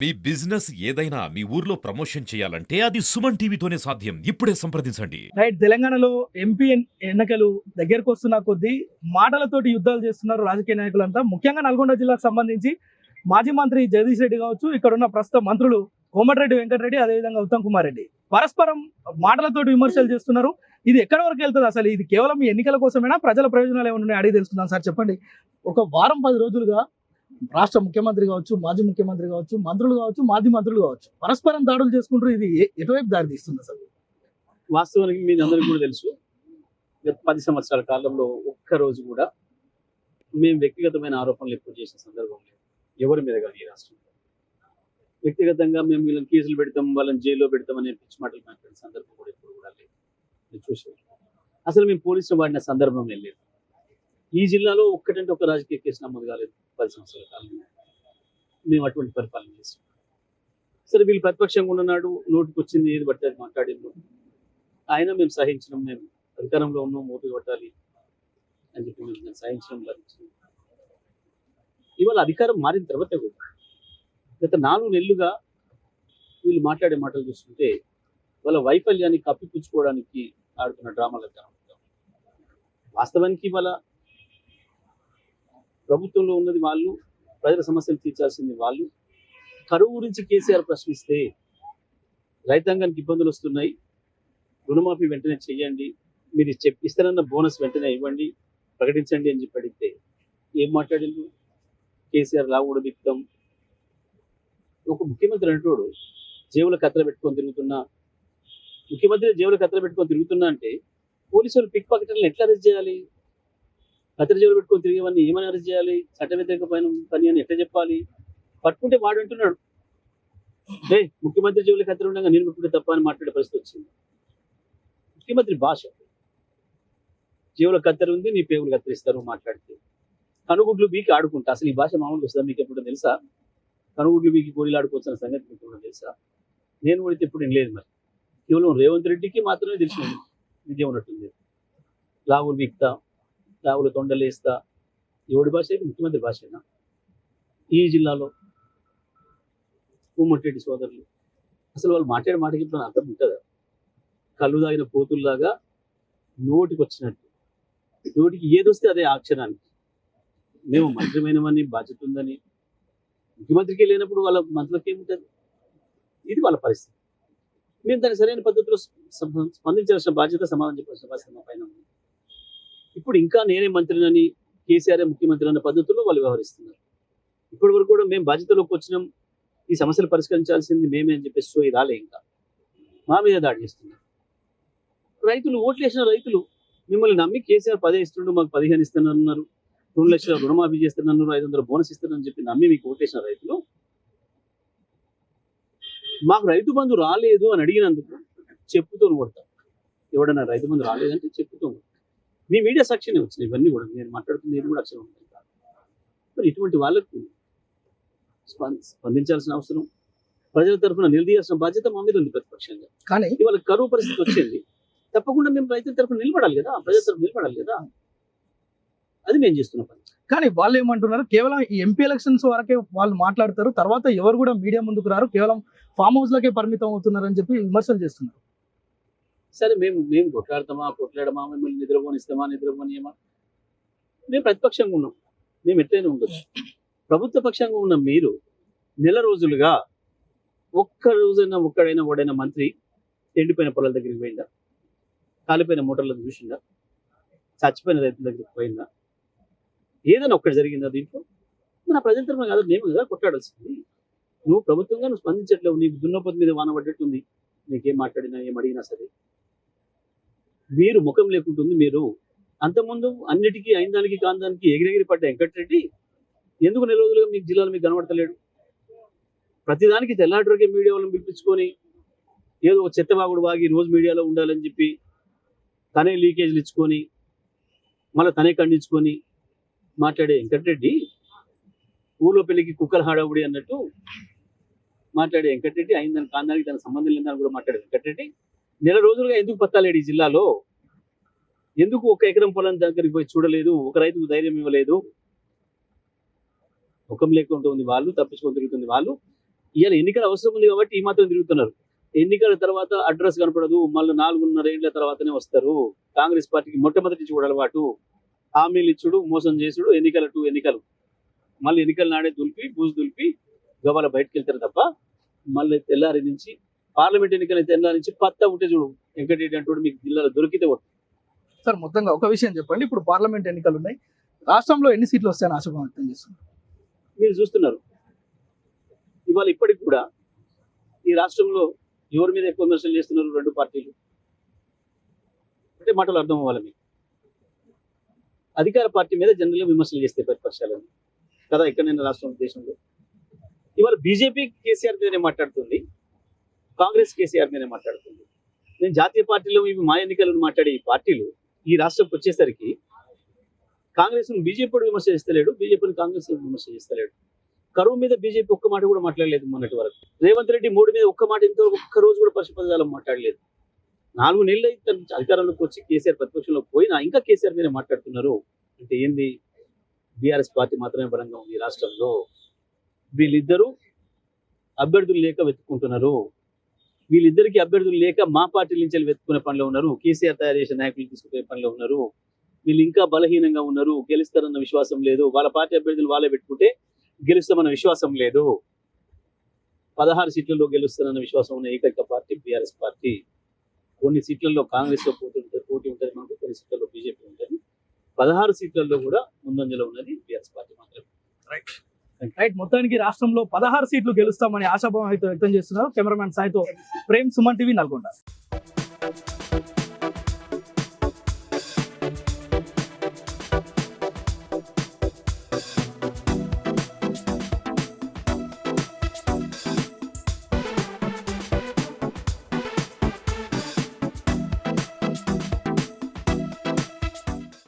మీ business ఏదైనా మీ ఊర్లో promotion చేయాలంటే అది సుమన్ టీవీతోనే సాధ్యం. ఇప్పుడే సంప్రదించండి. రైట్. తెలంగాణలో ఎంపీ ఎన్నికలు దగ్గరకు వస్తున్న కొద్దీ మాటలతోటి యుద్ధాలు చేస్తున్నారు రాజకీయ నాయకులంతా. ముఖ్యంగా నల్గొండ జిల్లాకు సంబంధించి మాజీ మంత్రి జగదీష్ రెడ్డి కావచ్చు, ఇక్కడ ఉన్న ప్రస్తుత మంత్రులు కోమటిరెడ్డి వెంకటరెడ్డి, అదేవిధంగా ఉత్తమ్ కుమార్ రెడ్డి పరస్పరం మాటలతోటి విమర్శలు చేస్తున్నారు. ఇది ఎక్కడి వరకు వెళ్తుంది? అసలు ఇది కేవలం ఈ ఎన్నికల కోసమేనా, ప్రజల ప్రయోజనాలు ఏమైనా ఉన్నాయో అడిగి తెలుసుకుందాం. సార్ చెప్పండి, ఒక వారం 10 రోజులుగా రాష్ట్ర ముఖ్యమంత్రి కావచ్చు, మాజీ ముఖ్యమంత్రి కావచ్చు, మంత్రులు కావచ్చు, మాజీ మంత్రులు కావచ్చు, పరస్పరం దాడులు చేసుకుంటారు. ఇది ఎటువైపు దారి తీస్తుంది అసలు? వాస్తవానికి మీ అందరికీ కూడా తెలుసు, గత 10 సంవత్సరాల కాలంలో ఒక్కరోజు కూడా మేము వ్యక్తిగతమైన ఆరోపణలు ఎప్పుడు చేసిన సందర్భం లేదు, ఎవరి మీద కానీ. ఈ రాష్ట్రంలో వ్యక్తిగతంగా మేము వీళ్ళని కేసులు పెడతాం, వాళ్ళని జైల్లో పెడతాం అనే పిచ్చి మాటలు మాట్లాడిన సందర్భం కూడా ఎప్పుడు కూడా లేదు. మీరు చూసారు, అసలు మేము పోలీసులు వాడిన సందర్భం లేదు. ఈ జిల్లాలో ఒక్కటంటే ఒక రాజకీయ కేసు నమోదు కాలేదు 10 సంవత్సరాల కాలంలో. మేము అటువంటి పరిపాలన చేస్తాం. సరే, వీళ్ళు ప్రతిపక్షంగా ఉన్ననాడు నోటికి వచ్చింది ఏది పడితే అది మాట్లాడిండు. ఆయన మేము సహించడం, మేము అధికారంలో ఉన్నాం, ఓపిక పట్టాలి అని చెప్పి మేము సహించడం భరించడం. ఇవాళ అధికారం మారిన తర్వాత కూడా గత 4 నెలలుగా వీళ్ళు మాట్లాడే మాటలు చూస్తుంటే వాళ్ళ వైఫల్యాన్ని కప్పిపుచ్చుకోవడానికి ఆడుతున్న డ్రామాలకు కనబడతాం. వాస్తవానికి వాళ్ళ ప్రభుత్వంలో ఉన్నది వాళ్ళు, ప్రజల సమస్యలు తీర్చాల్సింది వాళ్ళు. కరువు గురించి కేసీఆర్ ప్రశ్నిస్తే రైతాంగానికి ఇబ్బందులు వస్తున్నాయి, రుణమాఫీ వెంటనే చెయ్యండి, మీరు ఇస్తారన్న బోనస్ వెంటనే ఇవ్వండి, ప్రకటించండి అని చెప్పి అడిగితే ఏం మాట్లాడిండు? కేసీఆర్ లావుడు దిక్తం. ఒక ముఖ్యమంత్రి అంటోడు జేబుల కత్తెర పెట్టుకొని తిరుగుతున్నా, ముఖ్యమంత్రి జేబుల కత్తెర పెట్టుకొని తిరుగుతున్నా అంటే పోలీసు వాళ్ళు పిక్ పాకెట్లను ఎట్లా అరెస్ట్ చేయాలి? కత్తెర జేబులు పెట్టుకొని తిరిగేవన్నీ ఏమని అరెస్ట్ చేయాలి? చట్ట వ్యతిరేక పని అని ఎట్లా చెప్పాలి? పట్టుకుంటే వాడు అంటున్నాడు, ముఖ్యమంత్రి జేబుల కత్తెర ఉండగా నేను పట్టుకుంటే తప్ప అని మాట్లాడే పరిస్థితి వచ్చింది. ముఖ్యమంత్రి భాష, జేబుల కత్తెర ఉంది, నీ పేగులు కత్తిరిస్తారు మాట్లాడితే. కనుగుడ్లు బీకి ఆడుకుంటా. అసలు ఈ భాష మామూలుగా వస్తుందా? మీకు ఎప్పుడు తెలుసా? కనుగుడ్లు బీకి గోళీలు ఆడుకోవచ్చిన సంగతి మీకు కూడా తెలుసా? నేను కూడా ఎప్పుడు వినలేదు. మరి కేవలం రేవంత్ రెడ్డికి మాత్రమే తెలిసింది విద్య ఉన్నట్టుంది. లావులు బీక్తా, లావులు తొండలేస్తా, ఎవడి భాష? ముఖ్యమంత్రి భాషేనా? ఈ జిల్లాలో కోమటిరెడ్డి సోదరులు అసలు వాళ్ళు మాట్లాడే మాటకి ఇప్పుడు అర్థం ఉంటుందా? కళ్ళు తాగిన పోతుల్లాగా నోటికి వచ్చినట్టు, నోటికి ఏదొస్తే అదే అక్షరానికి మేము మంత్రిమైనవని బాధ్యత ఉందని. ముఖ్యమంత్రికి లేనప్పుడు వాళ్ళ మంత్రులకి ఏముంటుంది? ఇది వాళ్ళ పరిస్థితి. మేము దాన్ని సరైన పద్ధతిలో స్పందించాల్సిన బాధ్యత, సమాధానం చెప్పాల్సిన బాధ్యత మా పైన ఉంది. ఇప్పుడు ఇంకా నేనే మంత్రినని, కేసీఆర్ ముఖ్యమంత్రి అన్న పద్ధతుల్లో వాళ్ళు వ్యవహరిస్తున్నారు. ఇప్పటి వరకు కూడా మేము బాధ్యతలోకి వచ్చినాం, ఈ సమస్యలు పరిష్కరించాల్సింది మేమే అని చెప్పేసి సోయి రాలే. ఇంకా మా మీద దాడి చేస్తున్నారు. రైతులు, ఓట్లు వేసిన రైతులు మిమ్మల్ని నమ్మి కేసీఆర్ 10 ఇస్తుండ్రు, మాకు 15 ఇస్తున్నారు, 2 లక్షల రుణమాఫీ చేస్తున్నారు, 500 బోనస్ ఇస్తున్నారని చెప్పి నమ్మి మీకు ఓటేసిన రైతులు మాకు రైతు బంధు రాలేదు అని అడిగినందుకు చెప్పుతూ కొడతాం. ఎవడన్నా రైతు బంధు రాలేదంటే చెప్పుతూ కొడతాం. మీ మీడియా సాక్షినే వచ్చినాయి ఇవన్నీ కూడా. నేను మాట్లాడుతుంది ఇది కూడా అక్షరం ఉంటుంది. మరి ఇటువంటి వాళ్ళకు స్పందించాల్సిన అవసరం, ప్రజల తరఫున నిలదీయాల్సిన బాధ్యత మా మీద ఉంది ప్రతిపక్షంగా. కానీ ఇవాళ కరువు పరిస్థితి వచ్చింది, తప్పకుండా మేము రైతుల తరఫున నిలబడాలి కదా, ప్రజల తరఫున నిలబడాలి కదా. అది మేము చేస్తున్న పని. కానీ వాళ్ళు ఏమంటున్నారు, కేవలం ఈ ఎంపీ ఎలక్షన్స్ వరకే వాళ్ళు మాట్లాడతారు, తర్వాత ఎవరు కూడా మీడియా ముందుకు రారు, కేవలం ఫామ్ హౌస్ లకే పరిమితం అవుతున్నారని చెప్పి విమర్శలు చేస్తున్నారు. సరే, మేము కొట్లాడమా, మిమ్మల్ని నిద్రపోనియమా? మేము ప్రతిపక్షంగా ఉన్నాం, మేము ఎట్లయినా ఉండొచ్చు. ప్రభుత్వ పక్షంగా ఉన్న మీరు నెల రోజులుగా ఒక్కడైనా మంత్రి ఎండిపోయిన పొలాల దగ్గరికి పోయిందా? కాలిపోయిన మోటార్లను చూసిందా? చచ్చిపోయిన రైతుల దగ్గరికి పోయిందా? ఏదైనా ఒక్కటి జరిగిందా దీంట్లో? నా ప్రజల తరఫున కాదు, మేము కదా కొట్లాడాల్సింది. నువ్వు ప్రభుత్వంగా నువ్వు స్పందించట్లేవు, నీకు దున్నపోతు మీద వాన పడ్డట్టుంది. నీకేం మాట్లాడినా ఏం అడిగినా సరే మీరు ముఖం లేకుంటుంది. మీరు అంతకుముందు అన్నిటికీ అయినదానికి కాందానికి ఎగిరెగిరి పడ్డ వెంకటరెడ్డి ఎందుకు నెల రోజులుగా మీకు జిల్లాలో మీకు కనబడతలేడు? ప్రతిదానికి తెల్లాటరికే మీడియా వాళ్ళని పిలిపించుకొని ఏదో చెత్తబాగుడు వాగి రోజు మీడియాలో ఉండాలని చెప్పి తనే లీకేజ్లు ఇచ్చుకొని మళ్ళీ తనే ఖండించుకొని మాట్లాడే వెంకటరెడ్డి, ఊళ్ళో పెళ్లికి కుక్కల హడావుడి అన్నట్టు మాట్లాడే వెంకటరెడ్డి, అయిందని కాందానికి తన సంబంధం లేదని కూడా మాట్లాడే వెంకటరెడ్డి నెల రోజులుగా ఎందుకు పత్తాలేడు ఈ జిల్లాలో? ఎందుకు ఒక ఎకరం పొలం దగ్గరికి పోయి చూడలేదు? ఒక రైతుకు ధైర్యం ఇవ్వలేదు? ముఖం లేకుండా ఉంది వాళ్ళు, తప్పించుకొని తిరుగుతుంది వాళ్ళు. ఇవాళ ఎన్నికల అవసరం ఉంది కాబట్టి ఈ మాత్రం తిరుగుతున్నారు. ఎన్నికల తర్వాత అడ్రస్ కనపడదు, మళ్ళీ 4.5 ఏళ్ల తర్వాతనే వస్తారు. కాంగ్రెస్ పార్టీకి మొట్టమొదటి నుంచి కూడా అలవాటు హామీలు ఇచ్చుడు, మోసం చేసుడు, ఎన్నికలు మళ్ళీ ఎన్నికల నాడే బూజు దులిపి గవాల బయటకు వెళ్తారు తప్ప మళ్ళీ తెల్లారి నుంచి పార్లమెంట్ ఎన్నికల తెల్లారి నుంచి పత్తా ఉంటే చూడు వెంకటరెడ్డి అంటూ మీకు జిల్లాలో దొరికితే సార్ మొత్తంగా ఒక విషయం చెప్పండి, ఇప్పుడు పార్లమెంట్ ఎన్నికలు ఉన్నాయి, రాష్ట్రంలో ఎన్ని సీట్లు వస్తాయని ఆశాభావం వ్యక్తం చేస్తున్నారు? మీరు చూస్తున్నారు. ఇవాళ ఇప్పటికి కూడా ఈ రాష్ట్రంలో ఎవరి మీద ఎక్కువ విమర్శలు చేస్తున్నారు రెండు పార్టీలు అంటే మాటలు అర్థం అవ్వాలి మీకు. అధికార పార్టీ మీద జనరల్గా విమర్శలు చేస్తే ప్రతిపక్షాలని కదా ఎక్కడైనా రాష్ట్రం దేశంలో. ఇవాళ బీజేపీ కేసీఆర్ మీదనే మాట్లాడుతుంది, కాంగ్రెస్ కేసీఆర్ మీదనే మాట్లాడుతుంది. నేను జాతీయ పార్టీలో ఇవి మా ఎన్నికలను మాట్లాడే ఈ పార్టీలు ఈ రాష్ట్రంకి వచ్చేసరికి కాంగ్రెస్ బీజేపీ విమర్శ చేస్తలేడు, బీజేపీని కాంగ్రెస్ విమర్శ చేస్తలేడు. కరువు మీద బీజేపీ ఒక్క మాట కూడా మాట్లాడలేదు మొన్నటి వరకు. రేవంత్ రెడ్డి 3 మీద ఒక్క మాట ఇంతవరకు ఒక్క రోజు కూడా పశుపదాలం మాట్లాడలేదు. 4 నెలలు అయితే తన అధికారంలోకి వచ్చి కేసీఆర్ ప్రతిపక్షంలో పోయినా ఇంకా కేసీఆర్ మీద మాట్లాడుతున్నారు అంటే ఏంది? బీఆర్ఎస్ పార్టీ మాత్రమే బలంగా ఉంది ఈ రాష్ట్రంలో. వీళ్ళిద్దరూ అభ్యర్థులు లేక వెతుక్కుంటున్నారు. వీళ్ళిద్దరికి అభ్యర్థులు లేక మా పార్టీ నుంచి వెతుక్కునే పనిలో ఉన్నారు. కేసీఆర్ తయారు చేసిన నాయకులు తీసుకునే పనిలో ఉన్నారు. వీళ్ళు ఇంకా బలహీనంగా ఉన్నారు, గెలుస్తారన్న విశ్వాసం లేదు. వాళ్ళ పార్టీ అభ్యర్థులు వాళ్ళే పెట్టుకుంటే గెలుస్తామన్న విశ్వాసం లేదు. 16 సీట్లలో గెలుస్తారన్న విశ్వాసం ఉన్న ఏకైక పార్టీ బీఆర్ఎస్ పార్టీ. కొన్ని సీట్లలో కాంగ్రెస్ లో పోటీ ఉంటుంది మనకు, కొన్ని సీట్లలో బీజేపీ ఉంటుంది. 16 సీట్లలో కూడా ముందంజలో ఉన్నది బీఆర్ఎస్ పార్టీ మాత్రమే. రైట్, మొత్తానికి రాష్ట్రంలో 16 సీట్లు గెలుస్తామని ఆశాభావం అయితే వ్యక్తం చేస్తున్నారు. కెమెరామ్యాన్ సాయితో ప్రేమ్, సుమన్ టీవీ, నల్గొండ.